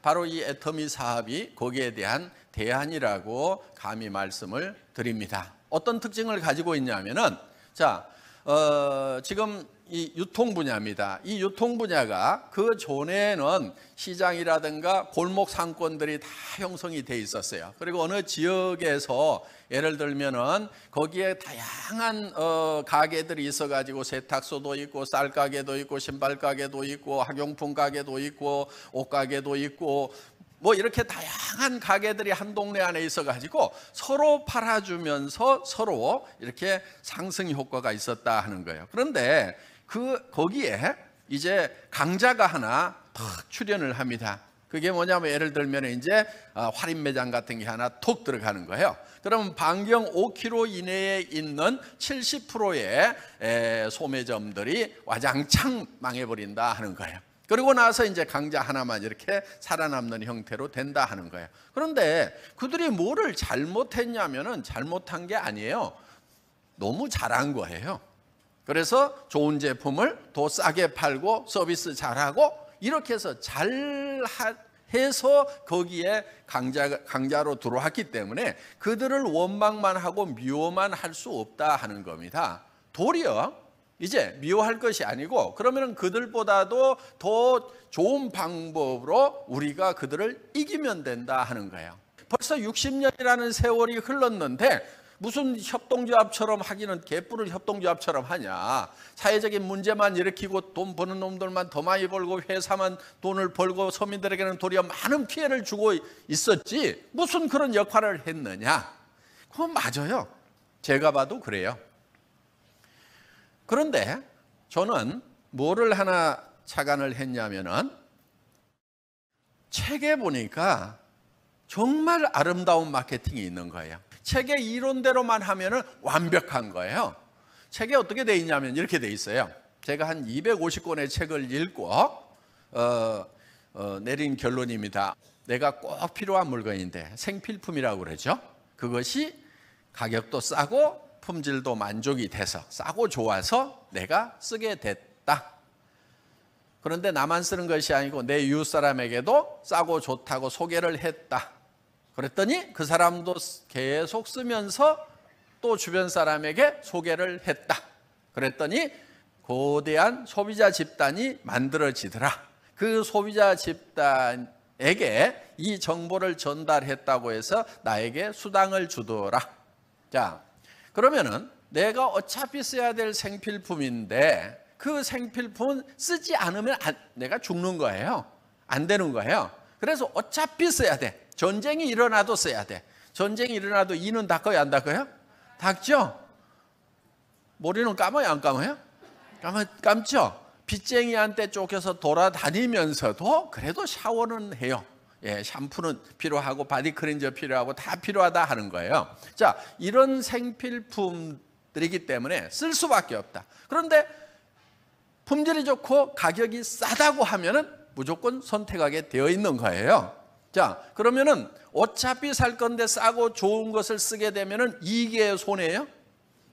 바로 이 애터미 사업이 거기에 대한 대안이라고 감히 말씀을 드립니다. 어떤 특징을 가지고 있냐면은, 자, 지금 이 유통 분야입니다. 이 유통 분야가 그 전에는 시장이라든가 골목 상권들이 다 형성이 돼 있었어요. 그리고 어느 지역에서 예를 들면은 거기에 다양한 가게들이 있어가지고 세탁소도 있고 쌀 가게도 있고 신발 가게도 있고 학용품 가게도 있고 옷 가게도 있고 뭐 이렇게 다양한 가게들이 한 동네 안에 있어가지고 서로 팔아주면서 서로 이렇게 상승 효과가 있었다 하는 거예요. 그런데 거기에 이제 강자가 하나 탁 출연을 합니다. 그게 뭐냐면 예를 들면 이제 할인 매장 같은 게 하나 톡 들어가는 거예요. 그러면 반경 5km 이내에 있는 70%의 소매점들이 와장창 망해버린다 하는 거예요. 그리고 나서 이제 강자 하나만 이렇게 살아남는 형태로 된다 하는 거예요. 그런데 그들이 뭐를 잘못했냐면은 잘못한 게 아니에요. 너무 잘한 거예요. 그래서 좋은 제품을 더 싸게 팔고 서비스 잘하고 이렇게 해서 해서 거기에 강자로 들어왔기 때문에 그들을 원망만 하고 미워만 할 수 없다 하는 겁니다. 도리어 이제 미워할 것이 아니고 그러면 그들보다도 더 좋은 방법으로 우리가 그들을 이기면 된다 하는 거예요. 벌써 60년이라는 세월이 흘렀는데 무슨 협동조합처럼 하기는 개뿔을 협동조합처럼 하냐. 사회적인 문제만 일으키고 돈 버는 놈들만 더 많이 벌고 회사만 돈을 벌고 서민들에게는 도리어 많은 피해를 주고 있었지 무슨 그런 역할을 했느냐. 그건 맞아요. 제가 봐도 그래요. 그런데 저는 뭐를 하나 착안을 했냐면은 책에 보니까 정말 아름다운 마케팅이 있는 거예요. 책의 이론대로만 하면은 완벽한 거예요. 책에 어떻게 돼 있냐면 이렇게 돼 있어요. 제가 한 250권의 책을 읽고 내린 결론입니다. 내가 꼭 필요한 물건인데 생필품이라고 그러죠. 그것이 가격도 싸고 품질도 만족이 돼서 싸고 좋아서 내가 쓰게 됐다. 그런데 나만 쓰는 것이 아니고 내 이웃 사람에게도 싸고 좋다고 소개를 했다. 그랬더니 그 사람도 계속 쓰면서 또 주변 사람에게 소개를 했다. 그랬더니 거대한 소비자 집단이 만들어지더라. 그 소비자 집단에게 이 정보를 전달했다고 해서 나에게 수당을 주더라. 자, 그러면은 내가 어차피 써야 될 생필품인데 그 생필품은 쓰지 않으면 내가 죽는 거예요. 안 되는 거예요. 그래서 어차피 써야 돼. 전쟁이 일어나도 써야 돼. 전쟁이 일어나도 이는 닦아요, 안 닦아요? 닦죠? 머리는 감아요, 안 감아요? 감죠? 빚쟁이한테 쫓겨서 돌아다니면서도 그래도 샤워는 해요. 예, 샴푸는 필요하고 바디크린저 필요하고 다 필요하다 하는 거예요. 자, 이런 생필품들이기 때문에 쓸 수밖에 없다. 그런데 품질이 좋고 가격이 싸다고 하면은 무조건 선택하게 되어 있는 거예요. 자, 그러면은 어차피 살 건데 싸고 좋은 것을 쓰게 되면은 이익이에요, 손해예요?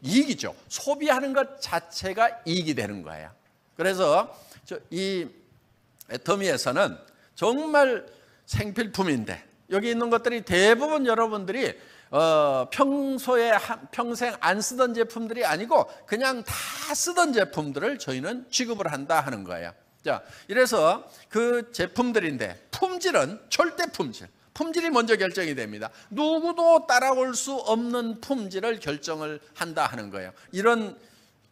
이익이죠. 소비하는 것 자체가 이익이 되는 거예요. 그래서 이 애터미에서는 정말 생필품인데 여기 있는 것들이 대부분 여러분들이 평소에 평생 안 쓰던 제품들이 아니고 그냥 다 쓰던 제품들을 저희는 취급을 한다 하는 거예요. 자, 이래서 그 제품들인데 품질은 절대 품질이 먼저 결정이 됩니다. 누구도 따라올 수 없는 품질을 결정을 한다 하는 거예요. 이런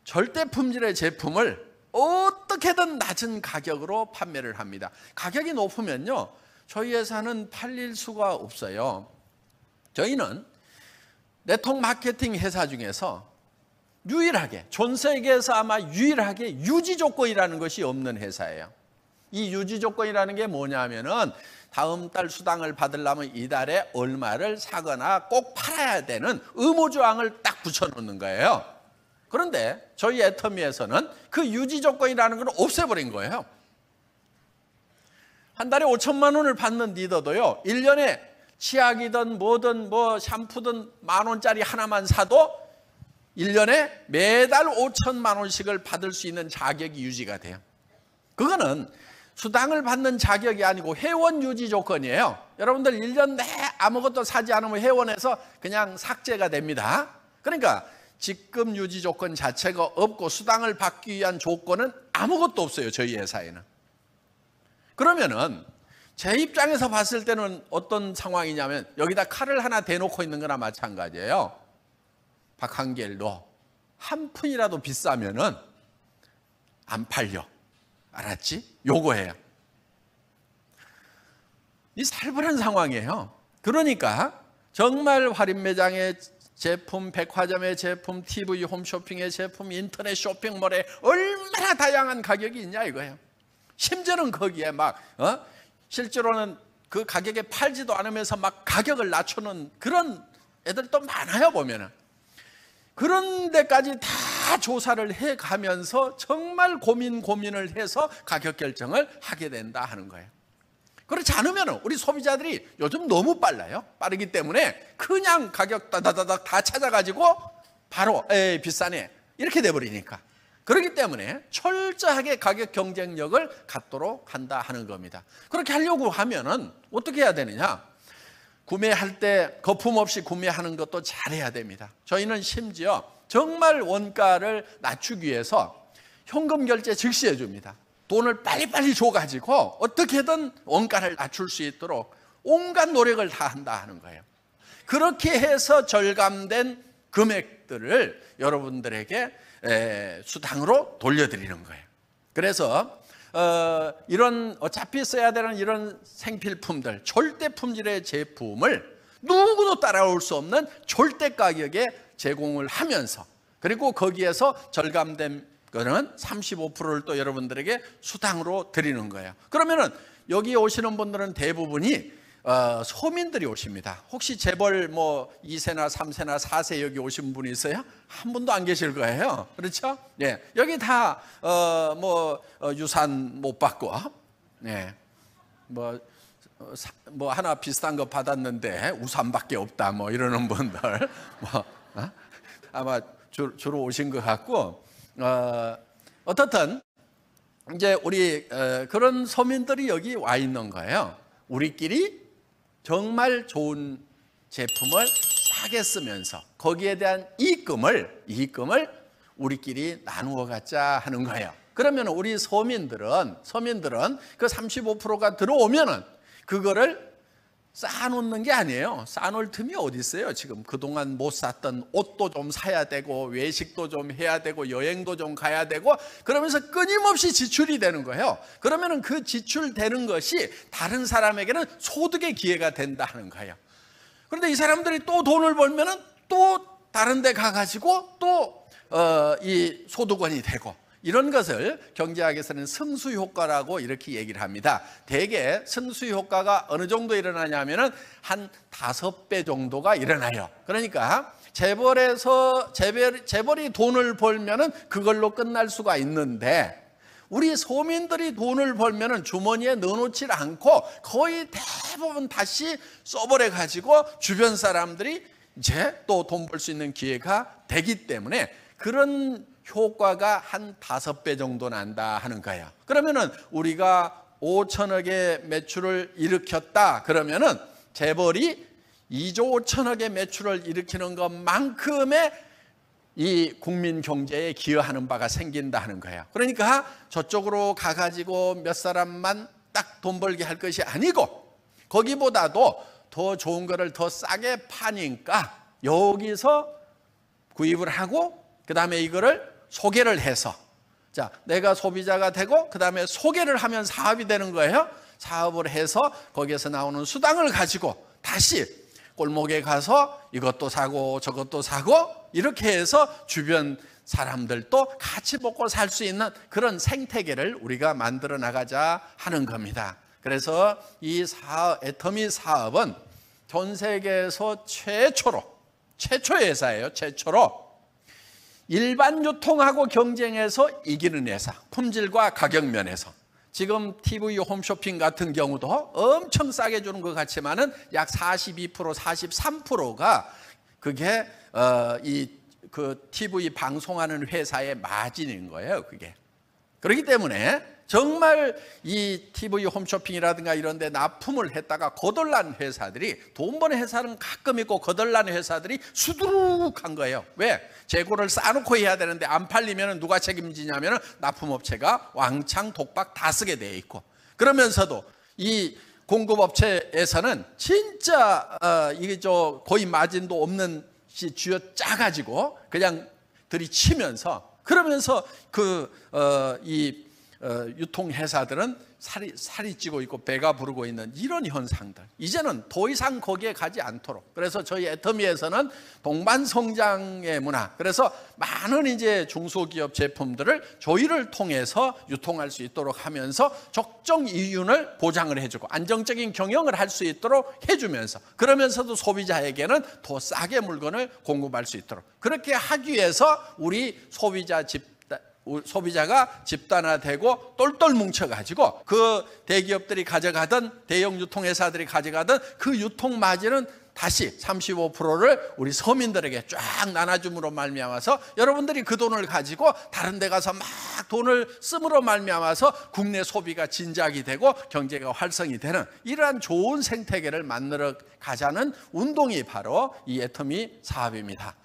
절대 품질의 제품을 어떻게든 낮은 가격으로 판매를 합니다. 가격이 높으면요, 저희 회사는 팔릴 수가 없어요. 저희는 네트워크 마케팅 회사 중에서 유일하게, 전 세계에서 아마 유일하게 유지 조건이라는 것이 없는 회사예요. 이 유지 조건이라는 게 뭐냐면은 다음 달 수당을 받으려면 이달에 얼마를 사거나 꼭 팔아야 되는 의무조항을 딱 붙여놓는 거예요. 그런데 저희 애터미에서는 그 유지 조건이라는 걸 없애버린 거예요. 한 달에 5천만 원을 받는 리더도요, 1년에 치약이든 뭐든 뭐 샴푸든 10,000원짜리 하나만 사도 1년에 매달 5천만 원씩을 받을 수 있는 자격이 유지가 돼요. 그거는 수당을 받는 자격이 아니고 회원 유지 조건이에요. 여러분들 1년 내 아무것도 사지 않으면 회원에서 그냥 삭제가 됩니다. 그러니까 직급 유지 조건 자체가 없고 수당을 받기 위한 조건은 아무것도 없어요, 저희 회사에는. 그러면은 제 입장에서 봤을 때는 어떤 상황이냐면 여기다 칼을 하나 대놓고 있는 거나 마찬가지예요. 박한길도 한 푼이라도 비싸면은 안 팔려. 알았지? 요거예요. 이 살벌한 상황이에요. 그러니까 정말 할인 매장의 제품, 백화점의 제품, TV, 홈쇼핑의 제품, 인터넷 쇼핑몰에 얼마나 다양한 가격이 있냐 이거예요. 심지어는 거기에 막 실제로는 그 가격에 팔지도 않으면서 막 가격을 낮추는 그런 애들도 많아요, 보면은. 그런 데까지 다 조사를 해가면서 정말 고민을 해서 가격 결정을 하게 된다 하는 거예요. 그렇지 않으면 우리 소비자들이 요즘 너무 빨라요. 빠르기 때문에 그냥 가격 다다다닥 다 찾아가지고 바로 비싸네 이렇게 돼버리니까. 그렇기 때문에 철저하게 가격 경쟁력을 갖도록 한다 하는 겁니다. 그렇게 하려고 하면은 어떻게 해야 되느냐? 구매할 때 거품 없이 구매하는 것도 잘해야 됩니다. 저희는 심지어 정말 원가를 낮추기 위해서 현금 결제 즉시 해줍니다. 돈을 빨리빨리 줘가지고 어떻게든 원가를 낮출 수 있도록 온갖 노력을 다 한다 하는 거예요. 그렇게 해서 절감된 금액들을 여러분들에게 수당으로 돌려드리는 거예요. 그래서 이런 어차피 써야 되는 이런 생필품들, 절대 품질의 제품을 누구도 따라올 수 없는 절대 가격에 제공을 하면서, 그리고 거기에서 절감된 거는 35%를 또 여러분들에게 수당으로 드리는 거예요. 그러면은 여기 오시는 분들은 대부분이 소민들이 오십니다. 혹시 재벌 뭐 2세나 3세나 4세 여기 오신 분이 있어요? 한 분도 안 계실 거예요. 그렇죠? 예. 여기 다 유산 못 받고, 네. 뭐 하나 비슷한 거 받았는데 우산밖에 없다 뭐 이러는 분들 아마 주로 오신 것 같고, 어떻든 이제 우리 그런 서민들이 여기 와 있는 거예요. 우리끼리 정말 좋은 제품을 싸게 쓰면서 거기에 대한 이익금을 우리끼리 나누어 갖자 하는 거예요. 그러면 우리 서민들은 그 35%가 들어오면은 그거를 쌓아놓는 게 아니에요. 쌓아놓을 틈이 어디 있어요? 지금 그동안 못 샀던 옷도 좀 사야 되고 외식도 좀 해야 되고 여행도 좀 가야 되고 그러면서 끊임없이 지출이 되는 거예요. 그러면 그 지출되는 것이 다른 사람에게는 소득의 기회가 된다 하는 거예요. 그런데 이 사람들이 또 돈을 벌면은 또 다른 데 가가지고 또 이 소득원이 되고, 이런 것을 경제학에서는 승수 효과라고 이렇게 얘기를 합니다. 대개 승수 효과가 어느 정도 일어나냐면은 한 5배 정도가 일어나요. 그러니까 재벌이 돈을 벌면은 그걸로 끝날 수가 있는데, 우리 소민들이 돈을 벌면은 주머니에 넣어놓질 않고 거의 대부분 다시 써버려 가지고 주변 사람들이 이제 또 돈 벌 수 있는 기회가 되기 때문에 그런 효과가 한 5배 정도 난다 하는 거예요. 그러면은 우리가 5천억의 매출을 일으켰다 그러면은 재벌이 2조 5천억의 매출을 일으키는 것만큼의 이 국민 경제에 기여하는 바가 생긴다 하는 거예요. 그러니까 저쪽으로 가가지고 몇 사람만 딱 돈 벌게 할 것이 아니고 거기보다도 더 좋은 거를 더 싸게 파니까 여기서 구입을 하고 그 다음에 이거를 소개를 해서, 자, 내가 소비자가 되고 그 다음에 소개를 하면 사업이 되는 거예요. 사업을 해서 거기에서 나오는 수당을 가지고 다시 골목에 가서 이것도 사고 저것도 사고 이렇게 해서 주변 사람들도 같이 먹고 살 수 있는 그런 생태계를 우리가 만들어 나가자 하는 겁니다. 그래서 이 애터미 사업은 전 세계에서 최초의 회사예요. 최초로 일반 유통하고 경쟁해서 이기는 회사, 품질과 가격 면에서. 지금 TV 홈쇼핑 같은 경우도 엄청 싸게 주는 것 같지만은 약 42%, 43%가 그게 그 TV 방송하는 회사의 마진인 거예요, 그게. 그렇기 때문에 정말 이 TV 홈쇼핑이라든가 이런 데 납품을 했다가 거덜난 회사들이, 돈 버는 회사는 가끔 있고 거덜난 회사들이 수두룩한 거예요. 왜? 재고를 쌓아놓고 해야 되는데 안 팔리면 누가 책임지냐면 납품업체가 왕창 독박 다 쓰게 돼 있고, 그러면서도 이 공급업체에서는 진짜 이게 거의 마진도 없는 쥐어 짜가지고 그냥 들이치면서, 그러면서 유통회사들은 살이 찌고 있고 배가 부르고 있는 이런 현상들, 이제는 더 이상 거기에 가지 않도록, 그래서 저희 애터미에서는 동반성장의 문화, 그래서 많은 이제 중소기업 제품들을 저희를 통해서 유통할 수 있도록 하면서 적정 이윤을 보장을 해주고 안정적인 경영을 할 수 있도록 해주면서, 그러면서도 소비자에게는 더 싸게 물건을 공급할 수 있도록, 그렇게 하기 위해서 우리 소비자가 집단화되고 똘똘 뭉쳐가지고 그 대기업들이 가져가던, 대형 유통회사들이 가져가던 그 유통 마진은 다시 35%를 우리 서민들에게 쫙 나눠줌으로 말미암아서 여러분들이 그 돈을 가지고 다른 데 가서 막 돈을 쓰므로 말미암아서 국내 소비가 진작이 되고 경제가 활성이 되는 이러한 좋은 생태계를 만들어 가자는 운동이 바로 이 애터미 사업입니다.